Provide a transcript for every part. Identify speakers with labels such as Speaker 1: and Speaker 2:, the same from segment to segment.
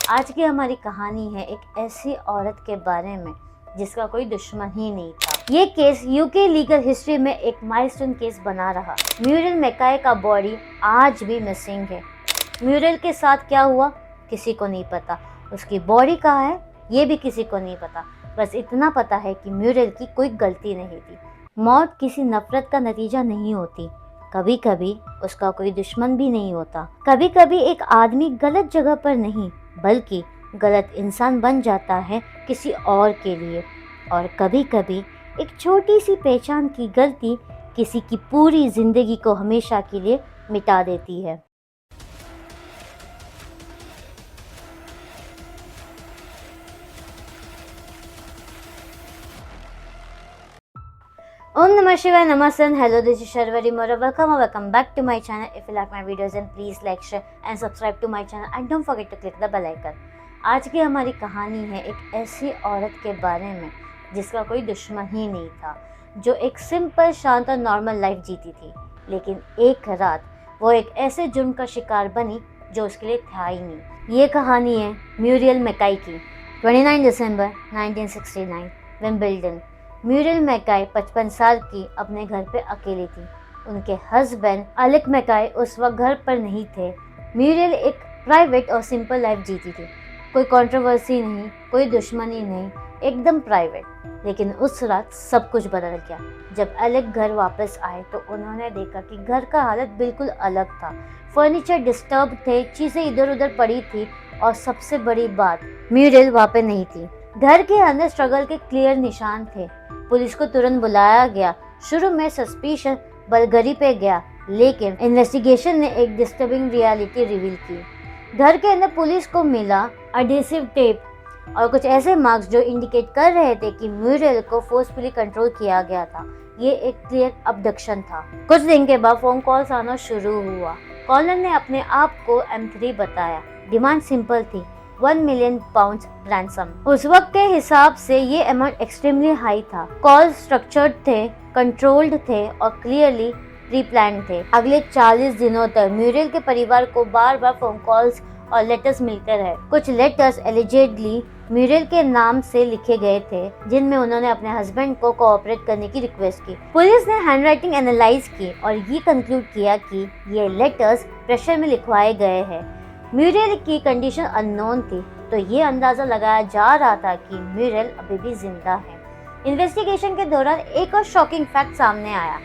Speaker 1: आज की हमारी कहानी है एक ऐसी औरत के बारे में जिसका कोई दुश्मन ही नहीं था। ये केस यूके लीगल हिस्ट्री में एक माइलस्टोन केस बना रहा। म्यूरियल मैकाई का बॉडी आज भी मिसिंग है। म्यूरियल के साथ क्या हुआ किसी को नहीं पता, उसकी बॉडी कहाँ है ये भी किसी को नहीं पता। बस इतना पता है कि म्यूरियल की कोई गलती नहीं थी। मौत किसी नफरत का नतीजा नहीं होती, कभी कभी उसका कोई दुश्मन भी नहीं होता। कभी कभी एक आदमी गलत जगह पर नहीं बल्कि गलत इंसान बन जाता है किसी और के लिए। और कभी कभी एक छोटी सी पहचान की गलती किसी की पूरी जिंदगी को हमेशा के लिए मिटा देती है। Om Namah Shivaya, Namaste and hello, this is Sharvari Mora. Welcome back to my channel. If you like my videos then please like, share and subscribe to my channel and don't forget to click the bell icon. आज की हमारी कहानी है एक ऐसी औरत के बारे में जिसका कोई दुश्मन ही नहीं था, जो एक सिंपल, शांत और नॉर्मल लाइफ जीती थी। लेकिन एक रात वो एक ऐसे जुर्म का शिकार बनी जो उसके लिए था ही नहीं। ये कहानी है म्यूरियल मैकाई की। 29 दिसंबर 1969 विंबलडन। म्यूरियल मैकाई 55 साल की अपने घर पे अकेली थी। उनके हस्बैंड अलेक मैकाई उस वक्त घर पर नहीं थे। म्यूरियल एक प्राइवेट और सिंपल लाइफ जीती थी। कोई कंट्रोवर्सी नहीं, कोई दुश्मनी नहीं, एकदम प्राइवेट। लेकिन उस रात सब कुछ बदल गया। जब अलेक घर वापस आए तो उन्होंने देखा कि घर का हालत बिल्कुल अलग था। फर्नीचर डिस्टर्ब थे, चीज़ें इधर उधर पड़ी थी और सबसे बड़ी बात, म्यूरियल वहाँ पे नहीं थी। घर के अंदर स्ट्रगल के क्लियर निशान थे। पुलिस को तुरंत बुलाया गया। शुरू में सस्पिशन बलगरी पे गया, लेकिन इन्वेस्टिगेशन ने एक डिस्टर्बिंग रियलिटी रिवील की। घर के अंदर पुलिस को मिला एडहेसिव टेप और कुछ ऐसे मार्क्स जो इंडिकेट कर रहे थे कि म्यूरियल को फोर्सफुली कंट्रोल किया गया था। ये एक क्लियर अबडक्शन था। कुछ दिन के बाद फोन कॉल्स आना शुरू हुआ। कॉलर ने अपने आप को M3 बताया। डिमांड सिंपल थी, 1 मिलियन पाउंड रैंसम। उस वक्त के हिसाब से ये अमाउंट एक्सट्रीमली हाई था। कॉल स्ट्रक्चर्ड थे, कंट्रोल्ड थे और क्लियरली प्री-प्लान्ड थे। अगले 40 दिनों तक म्यूरियल के परिवार को बार बार फोन कॉल्स और लेटर्स मिलते रहे। कुछ लेटर्स एलिजेडली म्यूरियल के नाम से लिखे गए थे, जिनमें उन्होंने अपने हस्बैंड को कोऑपरेट करने की रिक्वेस्ट की। पुलिस ने हैंडराइटिंग एनालाइज की और ये कंक्लूड किया कि ये लेटर्स प्रेशर में लिखवाए गए हैं। म्यूरियल की कंडीशन अननोन थी, तो ये अंदाजा लगाया जा रहा था कि म्यूरियल अभी भी जिंदा है। इन्वेस्टिगेशन के दौरान एक और शॉकिंग फैक्ट सामने आया।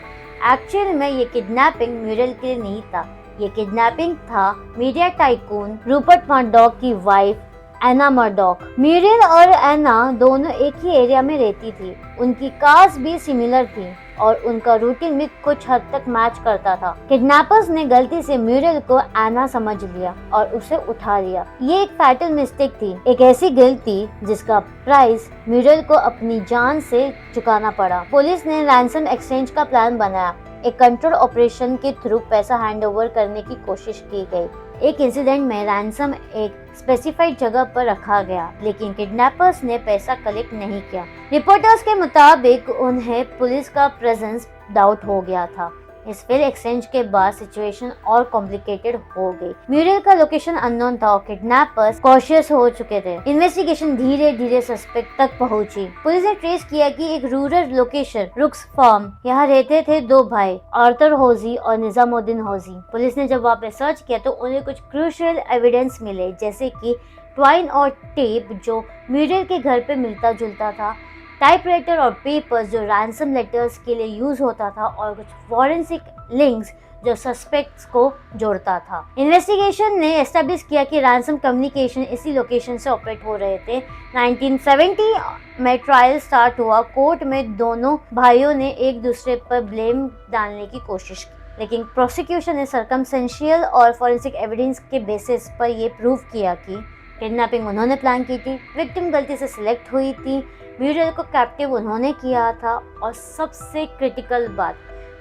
Speaker 1: एक्चुअल में ये किडनैपिंग म्यूरियल के लिए नहीं था। ये किडनैपिंग था मीडिया टाइकून रूपर्ट मर्डॉक की वाइफ एना मर्डॉक। म्यूरियल और एना दोनों एक ही एरिया में रहती थी। उनकी कास्ट भी सिमिलर थी और उनका रूटीन भी कुछ हद तक मैच करता था। किडनैपर्स ने गलती से म्यूरियल को एना समझ लिया और उसे उठा लिया। ये एक फैटल मिस्टेक थी, एक ऐसी गलती जिसका प्राइस म्यूरियल को अपनी जान से चुकाना पड़ा। पुलिस ने रैंसम एक्सचेंज का प्लान बनाया। एक कंट्रोल ऑपरेशन के थ्रू पैसा हैंडओवर करने की कोशिश की गई। एक इंसिडेंट में रैंसम एक स्पेसिफाइड जगह पर रखा गया, लेकिन किडनैपर्स ने पैसा कलेक्ट नहीं किया। रिपोर्टर्स के मुताबिक उन्हें पुलिस का प्रेजेंस डाउट हो गया था। इस फेल एक्सचेंज के बाद सिचुएशन और कॉम्प्लिकेटेड हो गई। म्यूरियल का लोकेशन अननोन था और किडनैपर्स कॉशियस हो चुके थे। इन्वेस्टिगेशन धीरे धीरे सस्पेक्ट तक पहुंची। पुलिस ने ट्रेस किया कि एक रूरल लोकेशन रुक्स फार्म, यहाँ रहते थे दो भाई, आर्थर होजी और निजामुद्दीन होजी। पुलिस ने जब वहाँ पे सर्च किया तो उन्हें कुछ क्रूशियल एविडेंस मिले, जैसे कि ट्वाइन और टेप जो म्यूरियल के घर पे मिलता जुलता था, टाइपराइटर और पेपर्स जो रैंसम लेटर्स के लिए यूज होता था और कुछ फॉरेंसिक लिंक्स जो सस्पेक्ट्स को जोड़ता था। इन्वेस्टिगेशन ने एस्टेब्लिश किया कि रैंसम कम्युनिकेशन इसी लोकेशन से ऑपरेट हो रहे थे। 1970 में ट्रायल स्टार्ट हुआ। कोर्ट में दोनों भाइयों ने एक दूसरे पर ब्लेम डालने की कोशिश की, लेकिन प्रोसिक्यूशन ने सर्कमस्टेंशियल और फॉरेंसिक एविडेंस के बेसिस पर यह प्रूव किया कि किडनैपिंग उन्होंने प्लान की थी, विक्टिम गलती से सिलेक्ट हुई थी, म्यूरियल को कैप्टिव उन्होंने किया था और सबसे क्रिटिकल बात,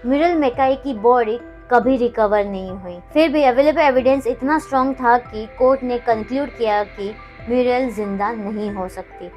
Speaker 1: म्यूरियल मैकाई की बॉडी कभी रिकवर नहीं हुई। फिर भी अवेलेबल एविडेंस इतना स्ट्रॉन्ग था कि कोर्ट ने कंक्लूड किया कि म्यूरियल जिंदा नहीं हो सकती।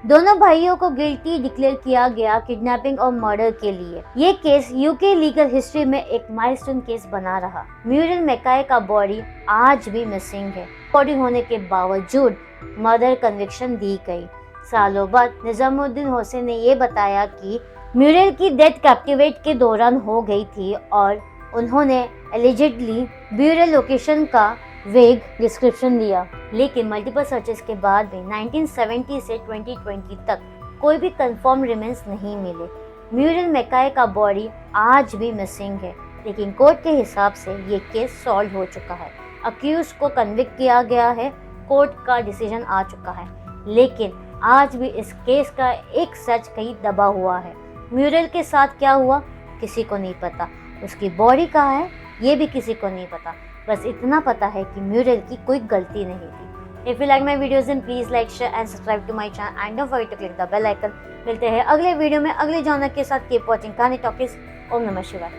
Speaker 1: दोनों भाइयों को गिल्टी डिक्लेयर किया गया किडनैपिंग और मर्डर के लिए। ये केस यूके लीगल हिस्ट्री में एक माइलस्टोन केस बना रहा। म्यूरियल मैकाई का बॉडी आज भी मिसिंग है। बॉडी होने के बावजूद मर्डर कन्विक्शन दी गई। सालों बाद निजामुद्दीन हुसैन ने ये बताया कि म्यूरल की डेथ कैप्टिवेट के दौरान हो गई थी और उन्होंने एलिजिडली म्यूरल लोकेशन का वेग डिस्क्रिप्शन दिया, लेकिन मल्टीपल सर्चेस के बाद भी 1970 से 2020 तक कोई भी कंफर्म रिमेन्स नहीं मिले। म्यूरल मैकाय का बॉडी आज भी मिसिंग है, लेकिन कोर्ट के हिसाब से ये केस सॉल्व हो चुका है। अक्यूज को कन्विक्ट किया गया है, कोर्ट का डिसीजन आ चुका है, लेकिन आज भी इस केस का एक सच कहीं दबा हुआ है। म्यूरल के साथ क्या हुआ किसी को नहीं पता, उसकी बॉडी कहाँ है ये भी किसी को नहीं पता। बस इतना पता है कि म्यूरल की कोई गलती नहीं थी। If you like my videos then please like, share and subscribe to my channel and don't forget to click the bell icon. मिलते हैं अगले वीडियो में अगले जॉनर के साथ। Keep watching Kahani talkies. ओम नमः शिवाय।